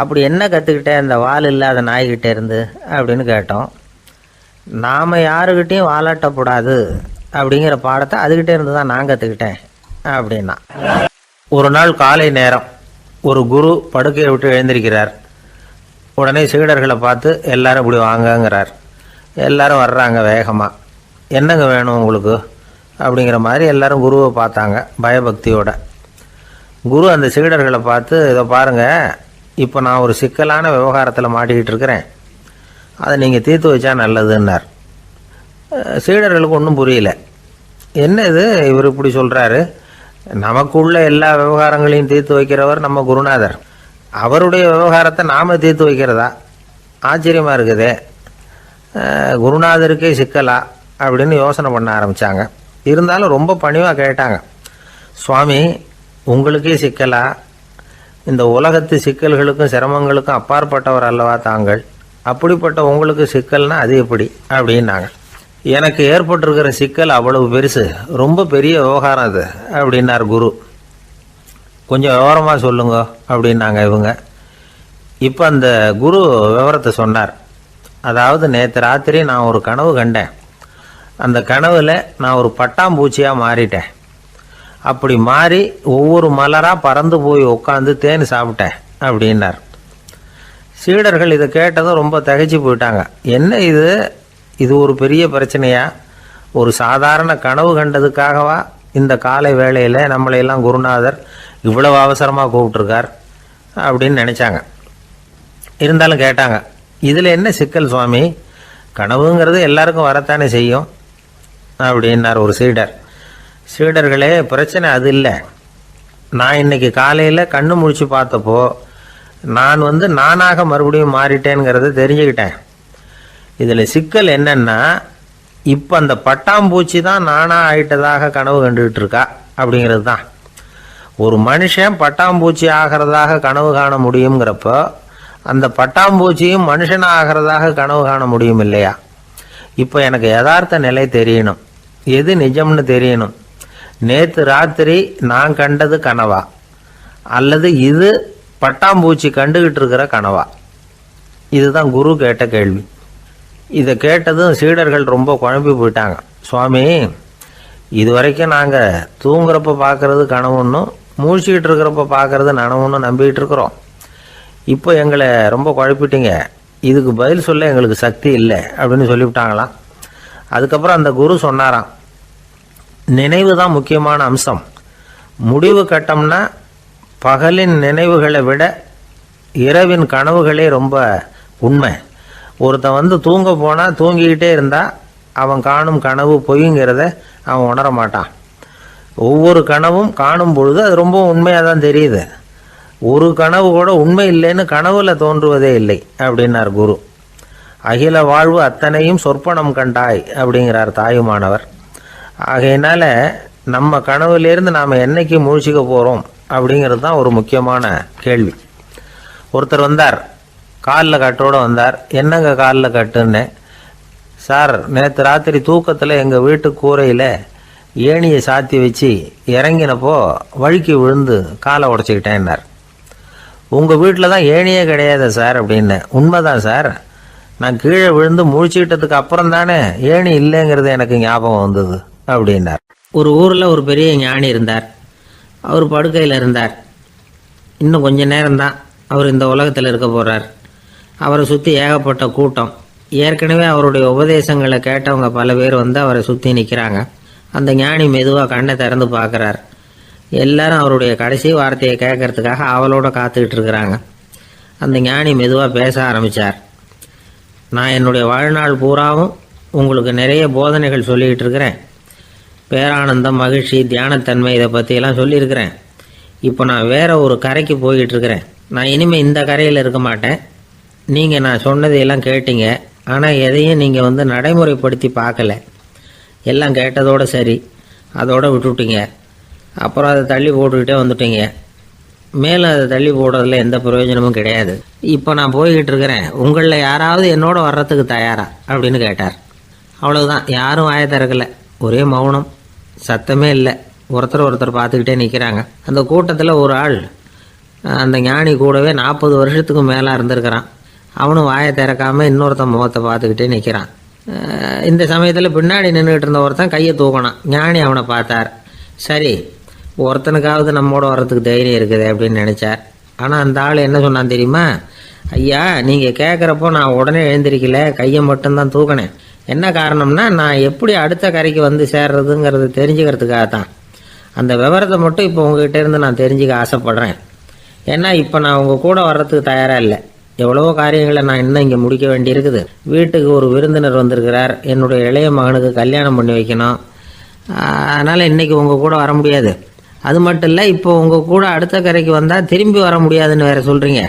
அப்படி என்ன கற்றுக்கிட்டேன் இந்த வால் இல்லாத நாய்கிட்டே இருந்து அப்படின்னு கேட்டோம். நாம் யாருக்கிட்டேயும் வாலாட்டக்கூடாது அப்படிங்கிற பாடத்தை அதுக்கிட்டே இருந்து தான் நான் கற்றுக்கிட்டேன் அப்படின்னா. ஒரு நாள் காலை நேரம் ஒரு குரு படுக்கையை விட்டு எழுந்திருக்கிறார். உடனே சீடர்களை பார்த்து எல்லாரும் இப்படி வாங்கங்கிறார். எல்லாரும் வர்றாங்க வேகமாக. என்னங்க வேணும் உங்களுக்கு அப்படிங்கிற மாதிரி எல்லாரும் குருவை பார்த்தாங்க பயபக்தியோட. குரு அந்த சீடர்களை பார்த்து, இதை பாருங்கள், இப்போ நான் ஒரு சிக்கலான விவகாரத்தில் மாட்டிக்கிட்டு இருக்கிறேன், அதை நீங்கள் தீர்த்து வச்சா நல்லதுன்னார். சீடர்களுக்கு ஒன்றும் புரியல. என்ன இது இவர் இப்படி சொல்கிறாரு, நமக்குள்ள எல்லா விவகாரங்களையும் தீர்த்து வைக்கிறவர் நம்ம குருநாதர், அவருடைய விவகாரத்தை நாம் தீர்த்து வைக்கிறதா, ஆச்சரியமாக இருக்குதே, குருநாதருக்கே சிக்கலா அப்படின்னு யோசனை பண்ண ஆரம்பித்தாங்க. இருந்தாலும் ரொம்ப பணிவாக கேட்டாங்க, சுவாமி உங்களுக்கே சிக்கலா, இந்த உலகத்து சிக்கல்களுக்கும் சிரமங்களுக்கும் அப்பாற்பட்டவர் அல்லவா தாங்கள், அப்படிப்பட்ட உங்களுக்கு சிக்கல்னா அது எப்படி அப்படின்னாங்க. எனக்கு ஏற்பட்டிருக்கிற சிக்கல் அவ்வளவு பெருசு, ரொம்ப பெரிய விவகாரம் அது அப்படின்னார் குரு. கொஞ்சம் விவரமாக சொல்லுங்க அப்படின்னாங்க இவங்க. இப்போ அந்த குரு விவரத்தை சொன்னார். அதாவது நேற்று ராத்திரி நான் ஒரு கனவு கண்டேன். அந்த கனவில் நான் ஒரு பட்டாம்பூச்சியாக மாறிட்டேன். அப்படி மாறி ஒவ்வொரு மலராக பறந்து போய் உட்காந்து தேன் சாப்பிட்டேன் அப்படின்னார். சீடர்கள் இதை கேட்டதும் ரொம்ப திகைச்சு போயிட்டாங்க. என்ன இது, இது ஒரு பெரிய பிரச்சனையா, ஒரு சாதாரண கனவு கண்டதுக்காகவா இந்த காலை வேளையில் நம்மளையெல்லாம் குருநாதர் இவ்வளவு அவசரமாக கூப்பிட்டுருக்கார் அப்படின்னு நினச்சாங்க. இருந்தாலும் கேட்டாங்க, இதில் என்ன சிக்கல் சுவாமி, கனவுங்கிறது எல்லாருக்கும் வரத்தானே செய்யும் அப்படின்னார் ஒரு சீடர். சீடர்களே, பிரச்சனை அது இல்லை. நான் இன்னைக்கு காலையில் கண்ணு முழிச்சு பார்த்தப்போ நான் நானாக மறுபடியும் மாறிட்டேங்கிறத தெரிஞ்சுக்கிட்டேன். இதில் சிக்கல் என்னன்னா, இப்போ அந்த பட்டாம்பூச்சி தான் நானாக ஆயிட்டதாக கனவு கண்டுகிட்டு இருக்கா அப்படிங்கிறது தான். ஒரு மனுஷன் பட்டாம்பூச்சி ஆகிறதாக கனவு காண முடியுங்கிறப்போ அந்த பட்டாம்பூச்சியும் மனுஷனாக ஆகிறதாக கனவு காண முடியும் இல்லையா? இப்போ எனக்கு யதார்த்த நிலை தெரியணும், எது நிஜம்னு தெரியணும். நேற்று ராத்திரி நான் கண்டது கனவா, அல்லது இது பட்டாம்பூச்சி கண்டுகிட்டு இருக்கிற கனவா? இதுதான் குரு கேட்ட கேள்வி. இதை கேட்டதும் சீடர்கள் ரொம்ப குழம்பி போயிட்டாங்க. சுவாமி, இது வரைக்கும் நாங்கள் தூங்குறப்ப பார்க்கறது கனவுன்னும் மூழ்கிட்டு இருக்கிறப்ப பார்க்கறது நனவுன்னு நம்பிக்கிட்டு இருக்கிறோம். இப்போ எங்களை ரொம்ப குழப்பிட்டீங்க, இதுக்கு பதில் சொல்ல எங்களுக்கு சக்தி இல்லை அப்படின்னு சொல்லிவிட்டாங்களாம். அதுக்கப்புறம் அந்த குரு சொன்னாராம், நினைவு தான் முக்கியமான அம்சம். முடிவு கட்டம்னா பகலின் நினைவுகளை விட இரவின் கனவுகளே ரொம்ப உண்மை. ஒருத்தன் தூங்க போனால் தூங்கிக்கிட்டே இருந்தால் அவன் காணும் கனவு பொய்ங்கிறத அவன் உணர மாட்டான். ஒவ்வொரு கனவும் காணும் பொழுது அது ரொம்ப உண்மையாக தான் தெரியுது. ஒரு கனவு கூட உண்மை இல்லைன்னு கனவுல தோன்றுவதே இல்லை அப்படின்னார் குரு. அகில வாழ்வு அத்தனையும் சொற்பனம் கண்டாய் அப்படிங்கிறார் தாயுமானவர். ஆகையினால நம்ம கனவுலேருந்து நாம் என்னைக்கு முழிச்சிக்க போகிறோம் அப்படிங்கிறது தான் ஒரு முக்கியமான கேள்வி. ஒருத்தர் வந்தார், காலில் கட்டோடு வந்தார். என்னங்க காலில் கட்டுன்னு? சார், நேற்று ராத்திரி தூக்கத்தில் எங்கள் வீட்டு கூரையில் ஏணியை சாத்தி வச்சு இறங்கினப்போ வழுக்கி விழுந்து காலை உடச்சிக்கிட்டேன்னார். உங்கள் வீட்டில் தான் ஏணியே கிடையாது சார் அப்படின்னு. உண்மைதான் சார், நான் கீழே விழுந்து முழிச்சுக்கிட்டதுக்கு அப்புறம் தானே ஏணி இல்லைங்கிறது எனக்கு ஞாபகம் வந்தது அப்படின்னார். ஒரு ஊரில் ஒரு பெரிய ஞானி இருந்தார். அவர் படுக்கையில் இருந்தார். இன்னும் கொஞ்ச நேரம்தான் அவர் இந்த உலகத்தில் இருக்க போகிறார். அவரை சுற்றி ஏகப்பட்ட கூட்டம். ஏற்கனவே அவருடைய உபதேசங்களை கேட்டவங்க பல பேர் வந்து அவரை சுற்றி நிற்கிறாங்க. அந்த ஞானி மெதுவாக கண்ணை திறந்து பார்க்குறார். எல்லாரும் அவருடைய கடைசி வார்த்தையை கேட்கறதுக்காக அவளோட காத்துக்கிட்டு இருக்கிறாங்க. அந்த ஞானி மெதுவாக பேச ஆரம்பித்தார். நான் என்னுடைய வாழ்நாள் பூராவும் உங்களுக்கு நிறைய போதனைகள் சொல்லிக்கிட்டு இருக்கிறேன். பேரானந்தம், மகிழ்ச்சி, தியானத்தன்மை, இதை பற்றியெல்லாம் சொல்லியிருக்கிறேன். இப்போ நான் வேறு ஒரு கரைக்கு போய்கிட்டு இருக்கிறேன். நான் இனிமேல் இந்த கரையில் இருக்க மாட்டேன். நீங்கள் நான் சொன்னதையெல்லாம் கேட்டீங்க, ஆனால் எதையும் நீங்கள் வந்து நடைமுறைப்படுத்தி பார்க்கல. எல்லாம் கேட்டதோடு சரி, அதோடு விட்டுவிட்டீங்க. அப்புறம் அதை தள்ளி போட்டுக்கிட்டே வந்துட்டீங்க. மேலும் அதை தள்ளி போடுறதுல எந்த பிரயோஜனமும் கிடையாது. இப்போ நான் போய்கிட்டு இருக்கிறேன். உங்களில் யாராவது என்னோட வர்றதுக்கு தயாரா அப்படின்னு கேட்டார். அவ்வளவுதான், யாரும் வாயை திறக்கலை. ஒரே மௌனம், சத்தமே இல்லை. ஒருத்தர் பார்த்துக்கிட்டே நிற்கிறாங்க. அந்த கூட்டத்தில் ஒரு ஆள் அந்த ஞானி கூடவே 40 வருஷத்துக்கு மேலே இருந்திருக்கிறான். அவனும் வாயை திறக்காமல் இன்னொருத்தன் முகத்தை பார்த்துக்கிட்டே நிற்கிறான். இந்த சமயத்தில் பின்னாடி நின்றுக்கிட்டு இருந்த ஒருத்தன் கையை தூக்கினான். ஞானி அவனை பார்த்தார். சரி, ஒருத்தனுக்காவது நம்மோட வர்றதுக்கு தைரியம் இருக்குது அப்படின்னு நினச்சார். ஆனால் அந்த ஆள் என்ன சொன்னான் தெரியுமா? ஐயா, நீங்கள் கேட்குறப்போ நான் உடனே எழுந்திருக்கல, கையை மட்டும்தான் தூக்கினேன். என்ன காரணம்னா, நான் எப்படி அடுத்த கரைக்கு வந்து சேர்றதுங்கிறது தெரிஞ்சுக்கிறதுக்காக தான். அந்த விவரத்தை மட்டும் இப்போ உங்ககிட்ட இருந்து நான் தெரிஞ்சுக்க ஆசைப்பட்றேன். ஏன்னா இப்போ நான் உங்கள் கூட வர்றதுக்கு தயாராக இல்லை. எவ்வளவோ காரியங்களை நான் இன்னும் இங்கே முடிக்க வேண்டியிருக்குது. வீட்டுக்கு ஒரு விருந்தினர் வந்திருக்கிறார். என்னுடைய இளைய மகனுக்கு கல்யாணம் பண்ணி வைக்கணும். அதனால் இன்றைக்கி உங்கள் கூட வர முடியாது. அது மட்டும் இல்லை, இப்போ உங்கள் கூட அடுத்த கரைக்கு வந்தால் திரும்பி வர முடியாதுன்னு வேறு சொல்கிறீங்க.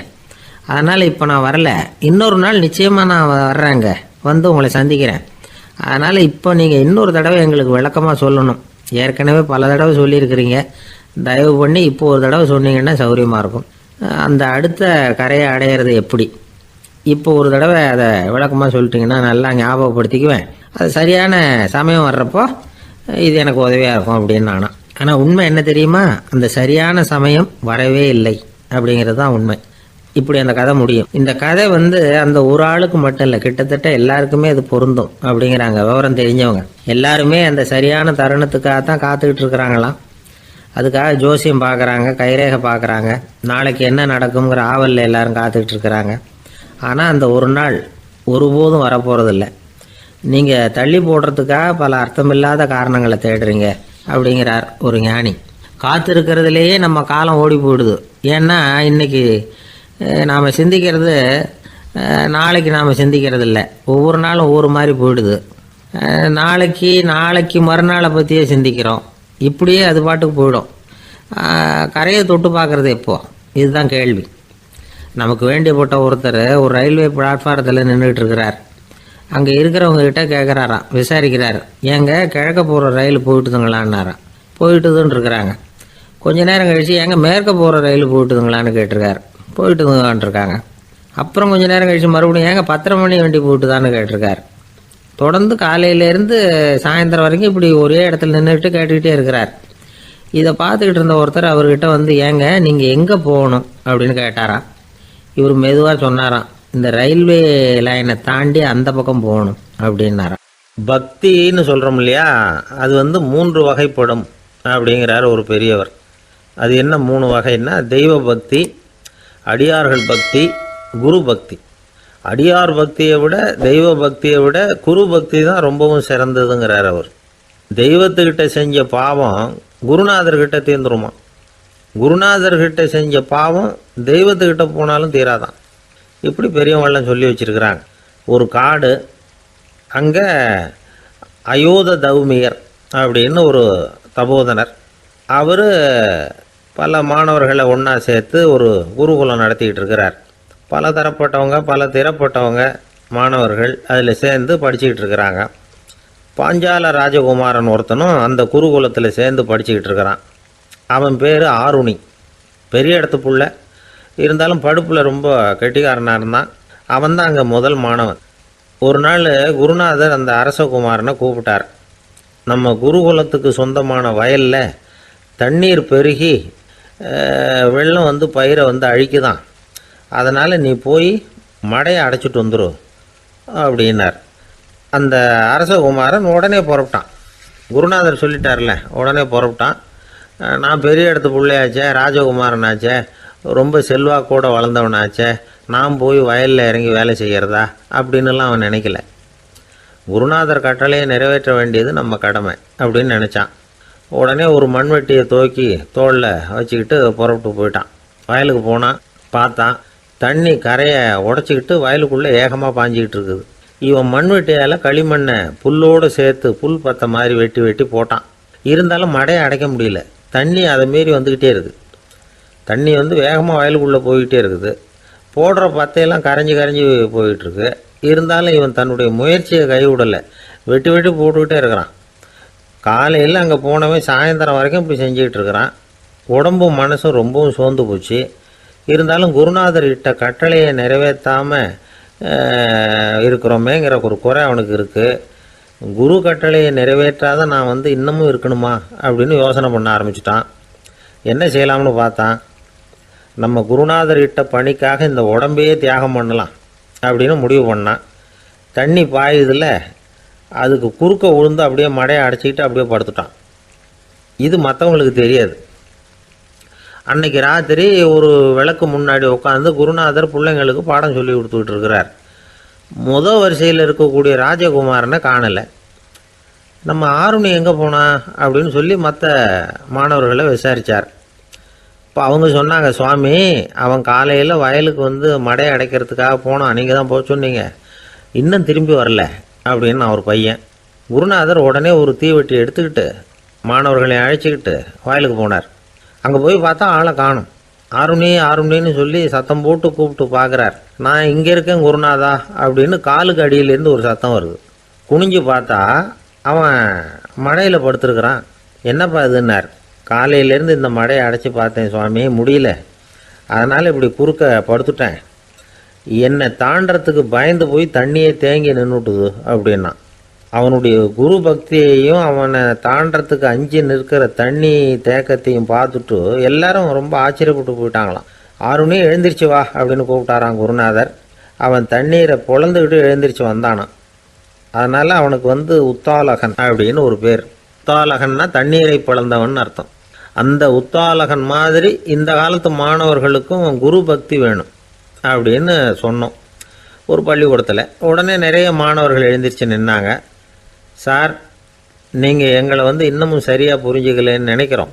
அதனால் இப்போ நான் வரல. இன்னொரு நாள் நிச்சயமாக நான் வர்றேங்க, வந்து உங்களை சந்திக்கிறேன். அதனால் இப்போ நீங்கள் இன்னொரு தடவை எங்களுக்கு விளக்கமாக சொல்லணும். ஏற்கனவே பல தடவை சொல்லியிருக்கிறீங்க. தயவு பண்ணி இப்போ ஒரு தடவை சொன்னீங்கன்னா சௌகரியமாக இருக்கும். அந்த அடுத்த கரையை அடையிறது எப்படி? இப்போ ஒரு தடவை அதை விளக்கமாக சொல்லிட்டிங்கன்னா நல்லா ஞாபகப்படுத்திக்குவேன். அது சரியான சமயம் வர்றப்போ இது எனக்கு உதவியாக இருக்கும் அப்படின்னு நானும். ஆனால் உண்மை என்ன தெரியுமா? அந்த சரியான சமயம் வரவே இல்லை அப்படிங்கிறது தான் உண்மை. இப்படி அந்த கதை முடியும். இந்த கதை வந்து அந்த ஒரு ஆளுக்கு மட்டும் இல்லை, கிட்டத்தட்ட எல்லாருக்குமே அது பொருந்தும் அப்படிங்கிறாங்க விவரம் தெரிஞ்சவங்க. எல்லாருமே அந்த சரியான தருணத்துக்காக தான் காத்துக்கிட்டு இருக்கிறாங்களாம். அதுக்காக ஜோசியம் பார்க்குறாங்க, கைரேகை பார்க்குறாங்க. நாளைக்கு என்ன நடக்குங்கிற ஆவலில் எல்லாரும் காத்துக்கிட்டு இருக்கிறாங்க. ஆனால் அந்த ஒரு நாள் ஒருபோதும் வரப்போகிறதில்ல. நீங்கள் தள்ளி போடுறதுக்காக பல அர்த்தமில்லாத காரணங்களை தேடுறீங்க அப்படிங்கிறார் ஒரு ஞானி. காத்திருக்கிறதுலேயே நம்ம காலம் ஓடி போயிடுது. ஏன்னா இன்றைக்கி நாம் சிந்திக்கிறது நாளைக்கு நாம் சிந்திக்கிறது இல்லை. ஒவ்வொரு நாளும் ஒவ்வொரு மாதிரி போயிடுது. நாளைக்கு மறுநாளை பற்றியே சிந்திக்கிறோம். இப்படியே அது பாட்டுக்கு போயிடும். கரையை தொட்டு பார்க்குறது எப்போ? இதுதான் கேள்வி. நமக்கு வேண்டியப்பட்ட ஒருத்தர் ஒரு ரயில்வே பிளாட்ஃபாரத்தில் நின்றுட்டு இருக்கிறார். அங்கே இருக்கிறவங்ககிட்ட கேட்குறாராம், விசாரிக்கிறார். ஏங்க கிழக்க போகிற ரயில் போயிட்டுதுங்களான்னாராம். போயிட்டுதுன்னு இருக்கிறாங்க. கொஞ்ச நேரம் கழித்து ஏங்க மேற்க போகிற ரயில் போயிட்டுதுங்களான்னு கேட்டிருக்காரு. போயிட்டுதுங்களான் இருக்காங்க. அப்புறம் கொஞ்சம் நேரம் கழித்து மறுபடியும் ஏங்க 10:30 மணி வண்டி போயிட்டுதான்னு கேட்டிருக்காரு. தொடர்ந்து காலையிலேருந்து சாயந்தரம் வரைக்கும் இப்படி ஒரே இடத்துல நின்றுட்டு கேட்டுக்கிட்டே இருக்கிறார். இதை பார்த்துக்கிட்டு இருந்த ஒருத்தர் அவர்கிட்ட வந்து, ஏங்க நீங்கள் எங்கே போகணும் அப்படின்னு கேட்டாராம். இவர் மெதுவாக சொன்னாராம், இந்த ரயில்வே லைனை தாண்டி அந்த பக்கம் போகணும் அப்படின்னாராம். பக்தின்னு சொல்கிறோம் இல்லையா, அது வந்து 3 வகைப்படும் அப்படிங்கிறார் ஒரு பெரியவர். அது என்ன 3 வகைன்னா, தெய்வ பக்தி, அடியார்கள் பக்தி, குரு பக்தி. அடியார் பக்தியை விட தெய்வ பக்தியை விட குரு பக்தி தான் ரொம்பவும் சிறந்ததுங்கிறார் அவர். தெய்வத்துக்கிட்ட செஞ்ச பாவம் குருநாதர்கிட்ட தீர்ந்துருமா. குருநாதர்கிட்ட செஞ்ச பாவம் தெய்வத்துக்கிட்ட போனாலும் தீராதான். இப்படி பெரியவங்களாம் சொல்லி வச்சுருக்கிறாங்க. ஒரு காடு, அங்கே அயோத தௌமியர் அப்படின்னு ஒரு தபோதனர். அவர் பல மாணவர்களை ஒன்றா சேர்த்து ஒரு குருகுலம் நடத்திக்கிட்டு இருக்கிறார். பல தரப்பட்டவங்க பல திறப்பட்டவங்க மாணவர்கள் அதில் சேர்ந்து படிச்சுக்கிட்டு இருக்கிறாங்க. பாஞ்சால ராஜகுமாரன் ஒருத்தனும் அந்த குருகுலத்தில் சேர்ந்து படிச்சுக்கிட்டு இருக்கிறான். அவன் பேர் ஆருணி. பெரிய இடத்து புள்ள, இருந்தாலும் படிப்பில் ரொம்ப கெட்டிக்காரனாக இருந்தான். அவன் தான் அங்கே முதல் மாணவன். ஒரு நாள் குருநாதர் அந்த அரசகுமாரனை கூப்பிட்டார். நம்ம குருகுலத்துக்கு சொந்தமான வயலில் தண்ணீர் பெருகி வெள்ளம் வந்து பயிரை வந்து அழிக்குதான், அதனால் நீ போய் மடையை அடைச்சிட்டு வந்துரு அப்படின்னார். அந்த அரசகுமாரன் உடனே புறப்பட்டான். குருநாதர் சொல்லிட்டார்ல, உடனே புறப்பட்டான். நான் பெரிய இடத்து பிள்ளையாச்சே, ராஜகுமாரனாச்சே, ரொம்ப செல்வாக்கூட வளர்ந்தவனாச்சே, நான் போய் வயலில் இறங்கி வேலை செய்கிறதா அப்படின்னுலாம் அவன் நினைக்கல. குருநாதர் கட்டளையை நிறைவேற்ற வேண்டியது நம்ம கடமை அப்படின்னு நினச்சான். உடனே ஒரு மண்வெட்டியை தூக்கி தோளில் வச்சுக்கிட்டு புறப்பட்டு போயிட்டான். வயலுக்கு போனான். பார்த்தான், தண்ணி கரையை உடச்சிக்கிட்டு வயலுக்குள்ளே ஏகமாக பாஞ்சிக்கிட்டு இருக்குது. இவன் மண்வெட்டியால் களிமண்ணை புல்லோடு சேர்த்து புல் பத்த மாதிரி வெட்டி வெட்டி போட்டான். இருந்தாலும் மடையை அடைக்க முடியல. தண்ணி அதை மீறி வந்துக்கிட்டே இருக்குது. தண்ணி வந்து வேகமாக வயலுக்குள்ளே போய்கிட்டே இருக்குது. போடுற பத்தையெல்லாம் கரைஞ்சி கரைஞ்சி போயிட்டுருக்கு. இருந்தாலும் இவன் தன்னுடைய முயற்சியை கைவிடலை. வெட்டி வெட்டி போட்டுக்கிட்டே இருக்கிறான். காலையில் அங்கே போனவன் சாயந்தரம் வரைக்கும் இப்படி செஞ்சுக்கிட்டு இருக்கிறான். உடம்பும் மனசும் ரொம்பவும் சோர்ந்து போச்சு. இருந்தாலும் குருநாதர் இட்ட கட்டளையை நிறைவேற்றாமல் இருக்கிறோமேங்கிற ஒரு குறை அவனுக்கு இருக்குது. குரு கட்டளையை நிறைவேற்றாத நான் வந்து இன்னமும் இருக்கணுமா அப்படின்னு யோசனை பண்ண ஆரம்பிச்சிட்டான். என்ன செய்யலாம்னு பார்த்தான். நம்ம குருநாதர் இட்ட பணிக்காக இந்த உடம்பையே தியாகம் பண்ணலாம் அப்படின்னு முடிவு பண்ணான். தண்ணி பாயுதில் அதுக்கு குறுக்க விழுந்து அப்படியே மடையை அடைச்சிக்கிட்டு அப்படியே படுத்துட்டான். இது மற்றவங்களுக்கு தெரியாது. அன்னைக்கு ராத்திரி ஒரு விளக்கு முன்னாடி உட்காந்து குருநாதர் பிள்ளைங்களுக்கு பாடம் சொல்லி கொடுத்துக்கிட்டு இருக்கிறார். முதல் வரிசையில் இருக்கக்கூடிய ராஜகுமாரனை காணலை. நம்ம ஆருணி எங்கே போனா அப்படின்னு சொல்லி மற்ற மாணவர்களை விசாரித்தார். இப்போ அவங்க சொன்னாங்க, சுவாமி அவன் காலையில் வயலுக்கு வந்து மடையை அடைக்கிறதுக்காக போனான், நீங்கள் தான் போக சொன்னீங்க, இன்னும் திரும்பி வரல அப்படின்னு அவர் பையன். குருநாதர் உடனே ஒரு தீவெட்டி எடுத்துக்கிட்டு மாணவர்களை அழைச்சிக்கிட்டு வயலுக்கு போனார். அங்கே போய் பார்த்தா ஆளை காணும். ஆருணி ஆருணின்னு சொல்லி சத்தம் போட்டு கூப்பிட்டு பார்க்குறார். நான் இங்கே இருக்கேன் குருநாதா அப்படின்னு காலுக்கு அடியிலேருந்து ஒரு சத்தம் வருது. குனிஞ்சு பார்த்தா அவன் மடையில் படுத்துருக்குறான். என்னப்பா இதுன்னார். காலையிலேருந்து இந்த மடையை அடைச்சி பார்த்தேன் சுவாமி, முடியல, அதனால் இப்படி குறுக்க படுத்துட்டேன். என்னை தாண்டறதுக்கு பயந்து போய் தண்ணியே தேங்கி நின்றுட்டுது அப்படின்னா. அவனுடைய குரு பக்தியையும் அவனை தாண்டறதுக்கு அஞ்சு நிற்கிற தண்ணி தேக்கத்தையும் பார்த்துட்டு எல்லாரும் ரொம்ப ஆச்சரியப்பட்டு போயிட்டாங்களாம். ஆருணி எழுந்திரிச்சு வா அப்படின்னு கூப்பிட்டாரான் குருநாதர். அவன் தண்ணீரை பொழந்துக்கிட்டு எழுந்திரிச்சு வந்தானான். அதனால் அவனுக்கு வந்து உத்தாலகன் அப்படின்னு ஒரு பேர். உத்தாலகன்னா தண்ணீரை பிளந்தவன் அர்த்தம். அந்த உத்தாலகன் மாதிரி இந்த காலத்து மாணவர்களுக்கும் குரு பக்தி வேணும் அப்படின்னு சொன்னோம் ஒரு பள்ளிக்கூடத்தில். உடனே நிறைய மாணவர்கள் எழுந்திரிச்சு நின்னாங்க. சார், நீங்கள் எங்களை வந்து இன்னமும் சரியாக புரிஞ்சுக்கலன்னு நினைக்கிறோம்.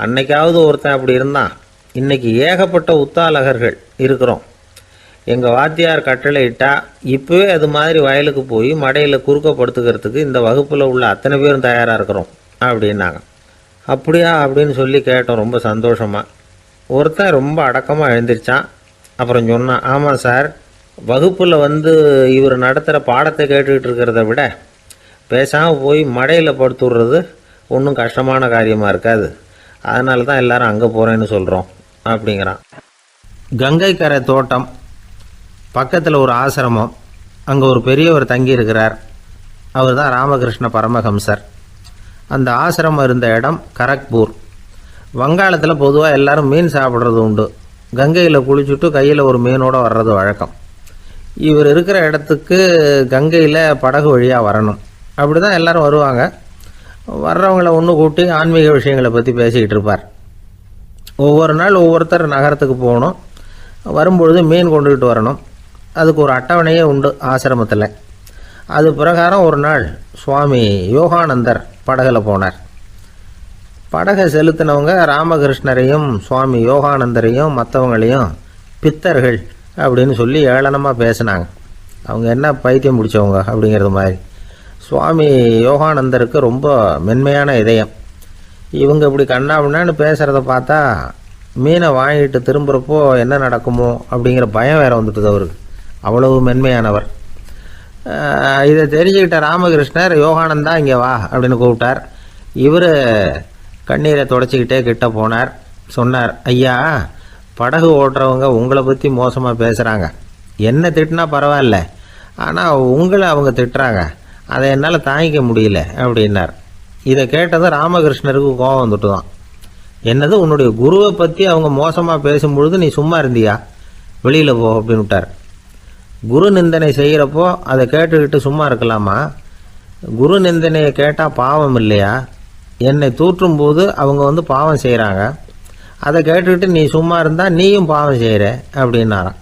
அன்னைக்காவது ஒருத்தன் அப்படி இருந்தான், இன்றைக்கி ஏகப்பட்ட உத்தாலகர்கள் இருக்கிறோம். எங்கள் வாத்தியார் கட்டளை இட்டால் இப்போவே அது மாதிரி வயலுக்கு போய் மடையில் குறுக்கப்படுத்துக்கிறதுக்கு இந்த வகுப்பில் உள்ள அத்தனை பேரும் தயாராக இருக்கிறோம் அப்படின்னாங்க. அப்படியா அப்படின்னு சொல்லி கேட்டோம் ரொம்ப சந்தோஷமாக. ஒருத்தன் ரொம்ப அடக்கமாக எழுந்திரிச்சான். அப்புறம் சொன்னான், ஆமாம் சார், வகுப்பில் வந்து இவர் நடத்துகிற பாடத்தை கேட்டுக்கிட்டு இருக்கிறத விட பேசாமல் போய் மடையில் படுத்துடுறது ஒன்றும் கஷ்டமான காரியமாக இருக்காது, அதனால தான் எல்லாரும் அங்கே போகிறேன்னு சொல்கிறோம் அப்படிங்கிறான். கங்கை கரை தோட்டம் பக்கத்தில் ஒரு ஆசிரமம், அங்கே ஒரு பெரியவர் தங்கியிருக்கிறார். அவர் தான் ராமகிருஷ்ண பரமஹம்சர். அந்த ஆசிரமம் இருந்த இடம் கரக்பூர். வங்காளத்தில் பொதுவாக எல்லாரும் மீன் சாப்பிட்றது உண்டு. கங்கையில் குளிச்சுட்டு கையில் ஒரு மீனோடு வர்றது வழக்கம். இவர் இருக்கிற இடத்துக்கு கங்கையில் படகு வழியாக வரணும். அப்படி தான் எல்லோரும் வருவாங்க. வர்றவங்கள ஒன்று கூட்டி ஆன்மீக விஷயங்களை பற்றி பேசிக்கிட்டு இருப்பார். ஒவ்வொரு நாள் ஒவ்வொருத்தர் நகரத்துக்கு போகணும். வரும்பொழுது மீன் கொண்டுக்கிட்டு வரணும். அதுக்கு ஒரு அட்டவணையே உண்டு ஆசிரமத்தில். அது பிரகாரம் ஒரு நாள் சுவாமி யோகானந்தர் படகில் போனார். படகை செலுத்தினவங்க ராமகிருஷ்ணரையும் சுவாமி யோகானந்தரையும் மற்றவங்களையும் பித்தர்கள் அப்படின்னு சொல்லி ஏளனமாக பேசினாங்க. அவங்க என்ன பைத்தியம் பிடிச்சவங்க அப்படிங்கிறது மாதிரி. சுவாமி யோகானந்தருக்கு ரொம்ப மென்மையான இதயம். இவங்க இப்படி கண்ணாபின்னான்னு பேசுகிறத பார்த்தா மீனை வாங்கிட்டு திரும்புகிறப்போ என்ன நடக்குமோ அப்படிங்கிற பயம் வேறு வந்துட்டுது அவருக்கு. அவ்வளவு மென்மையானவர். இதை தெரிஞ்சுக்கிட்ட ராமகிருஷ்ணர், யோகானந்தா இங்கே வா அப்படின்னு கூப்பிட்டார். இவர் கண்ணீரை தொடச்சிக்கிட்டே கிட்ட போனார். சொன்னார், ஐயா, படகு ஓட்டுறவங்க உங்களை பற்றி மோசமாக பேசுகிறாங்க. என்ன திட்டினா பரவாயில்ல, ஆனால் உங்களை அவங்க திட்டுறாங்க, அதை என்னால் தாங்கிக்க முடியல அப்படின்னார். இதை கேட்டதும் ராமகிருஷ்ணருக்கு கோபம் வந்துட்டு தான். என்னது, உன்னுடைய குருவை பற்றி அவங்க மோசமாக பேசும்பொழுது நீ சும்மா இருந்தியா? வெளியில் போ அப்படின்னு விட்டார். குரு நிந்தனை செய்கிறப்போ அதை கேட்டுக்கிட்டு சும்மா இருக்கலாமா? குரு நிந்தனையை கேட்டால் பாவம் இல்லையா? என்னை தூற்றும் போது அவங்க பாவம் செய்கிறாங்க, அதை கேட்டுக்கிட்டு நீ சும்மா இருந்தால் நீயும் பாவம் செய்கிற அப்படின்னாராம்.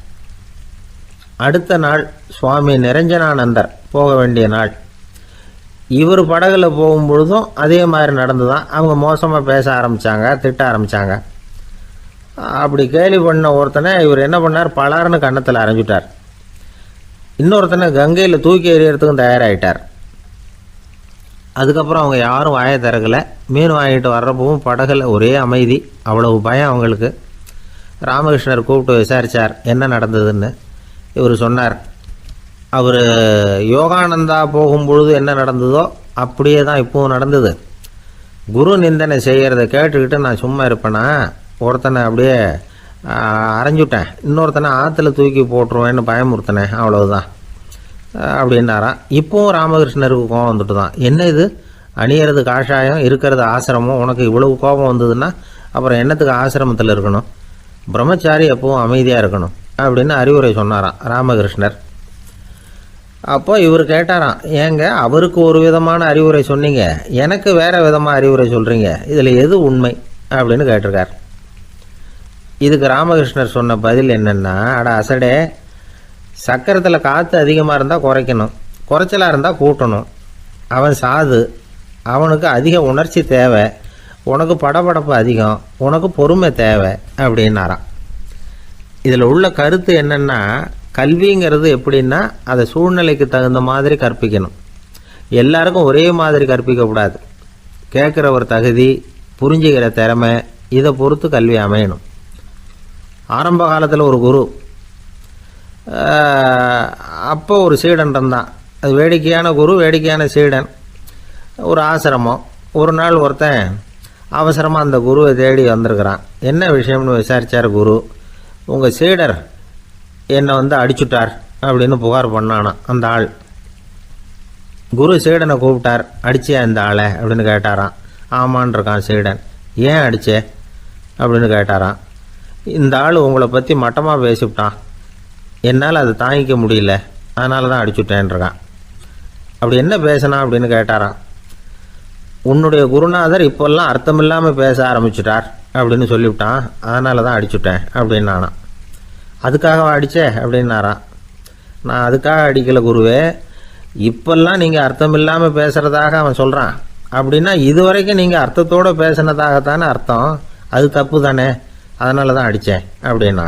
அடுத்த நாள் சுவாமி நிரஞ்சனானந்தர் போக வேண்டிய நாள். இவர் படகுல போகும்பொழுதும் அதே மாதிரி நடந்து தான். அவங்க மோசமாக பேச ஆரம்பித்தாங்க, திட்ட ஆரம்பித்தாங்க. அப்படி கேலி பண்ண ஒருத்தனை இவர் என்ன பண்ணார், பலார்னு கன்னத்தில் அரைஞ்சிட்டார். இன்னொருத்தனை கங்கையில் தூக்கி எறியறதுக்கும் தயாராகிட்டார். அதுக்கப்புறம் அவங்க யாரும் வாயை திறக்கலை. மீன் வாங்கிட்டு வர்றப்பவும் படகுல ஒரே அமைதி, அவ்வளவு பயம் அவங்களுக்கு. ராமகிருஷ்ணர் கூப்பிட்டு விசாரித்தார் என்ன நடந்ததுன்னு. இவர் சொன்னார், அவர் யோகானந்தா போகும்பொழுது என்ன நடந்ததோ அப்படியே தான் இப்போவும் நடந்தது. குரு நிந்தனை செய்கிறத கேட்டுக்கிட்டு நான் சும்மா இருப்பேனா? ஒருத்தனை அப்படியே அரைஞ்சுட்டேன், இன்னொருத்தனை ஆற்றுல தூக்கி போட்டுருவேன்னு பயமுறுத்தினேன், அவ்வளவுதான் அப்படின்னாராம். இப்போவும் ராமகிருஷ்ணருக்கு கோபம் வந்துட்டு தான். என்ன இது, அணியறது காஷாயம், இருக்கிறது ஆசிரமம், உனக்கு இவ்வளவு கோபம் வந்ததுன்னா அப்புறம் என்னத்துக்கு ஆசிரமத்தில் இருக்கணும்? பிரம்மச்சாரி எப்பவும் அமைதியாக இருக்கணும் அப்படின்னு அறிவுரை சொன்னாராம் ராமகிருஷ்ணர். அப்போ இவர் கேட்டாராம், ஏங்க அவருக்கு ஒரு விதமான அறிவுரை சொன்னீங்க, எனக்கு வேறு விதமாக அறிவுரை சொல்கிறீங்க, இதில் எது உண்மை அப்படின்னு கேட்டிருக்கார். இதுக்கு ராமகிருஷ்ணர் சொன்ன பதில் என்னென்னா, அட அசடே, சக்கரத்தில் காற்று அதிகமாக இருந்தால் குறைக்கணும், குறைச்சலாக இருந்தால் கூட்டணும். அவன் சாது, அவனுக்கு அதிக உணர்ச்சி தேவை, உனக்கு படபடப்பு அதிகம், உனக்கு பொறுமை தேவை அப்படின்னாராம். இதில் உள்ள கருத்து என்னென்னா, கல்விங்கிறது எப்படின்னா அதை சூழ்நிலைக்கு தகுந்த மாதிரி கற்பிக்கணும். எல்லாருக்கும் ஒரே மாதிரி கற்பிக்கக்கூடாது. கேட்குற ஒரு தகுதி, புரிஞ்சுக்கிற திறமை, இதை பொறுத்து கல்வி அமையணும். ஆரம்ப காலத்தில் ஒரு குரு, அப்போ ஒரு சீடன் இருந்தான். அது வேடிக்கையான குரு, வேடிக்கையான சீடன். ஒரு ஆசிரமம். ஒரு நாள் ஒருத்தன் அவசரமாக அந்த குருவை தேடி வந்திருக்கிறான். என்ன விஷயம்னு விசாரித்தார் குரு. உங்கள் சீடர் என்னை அடிச்சுட்டார் அப்படின்னு புகார் பண்ணானா அந்த ஆள். குரு சீடனை கூப்பிட்டார். அடிச்சியா இந்த ஆளை அப்படின்னு கேட்டாராம். ஆமான் இருக்கான் சீடன். ஏன் அடிச்சே அப்படின்னு கேட்டாராம். இந்த ஆள் உங்களை பற்றி மட்டமாக பேசிவிட்டான், என்னால் அதை தாங்கிக்க முடியல, அதனால தான் அடிச்சுட்டேன்ருக்கான். அப்படி என்ன பேசினா அப்படின்னு கேட்டாராம். உன்னுடைய குருநாதர் இப்போல்லாம் அர்த்தமில்லாமல் பேச ஆரம்பிச்சுட்டார் அப்படின்னு சொல்லிவிட்டான், அதனால தான் அடிச்சுட்டேன் அப்படின்னு நானான். அதுக்காக அடித்தே அப்படின்னாரான். நான் அதுக்காக அடிக்கலை குருவே, இப்பெல்லாம் நீங்கள் அர்த்தம் இல்லாமல் பேசுகிறதாக அவன் சொல்கிறான், அப்படின்னா இதுவரைக்கும் நீங்கள் அர்த்தத்தோடு பேசினதாகத்தானே அர்த்தம், அது தப்பு தானே, அதனால தான் அடித்தேன் அப்படின்னா.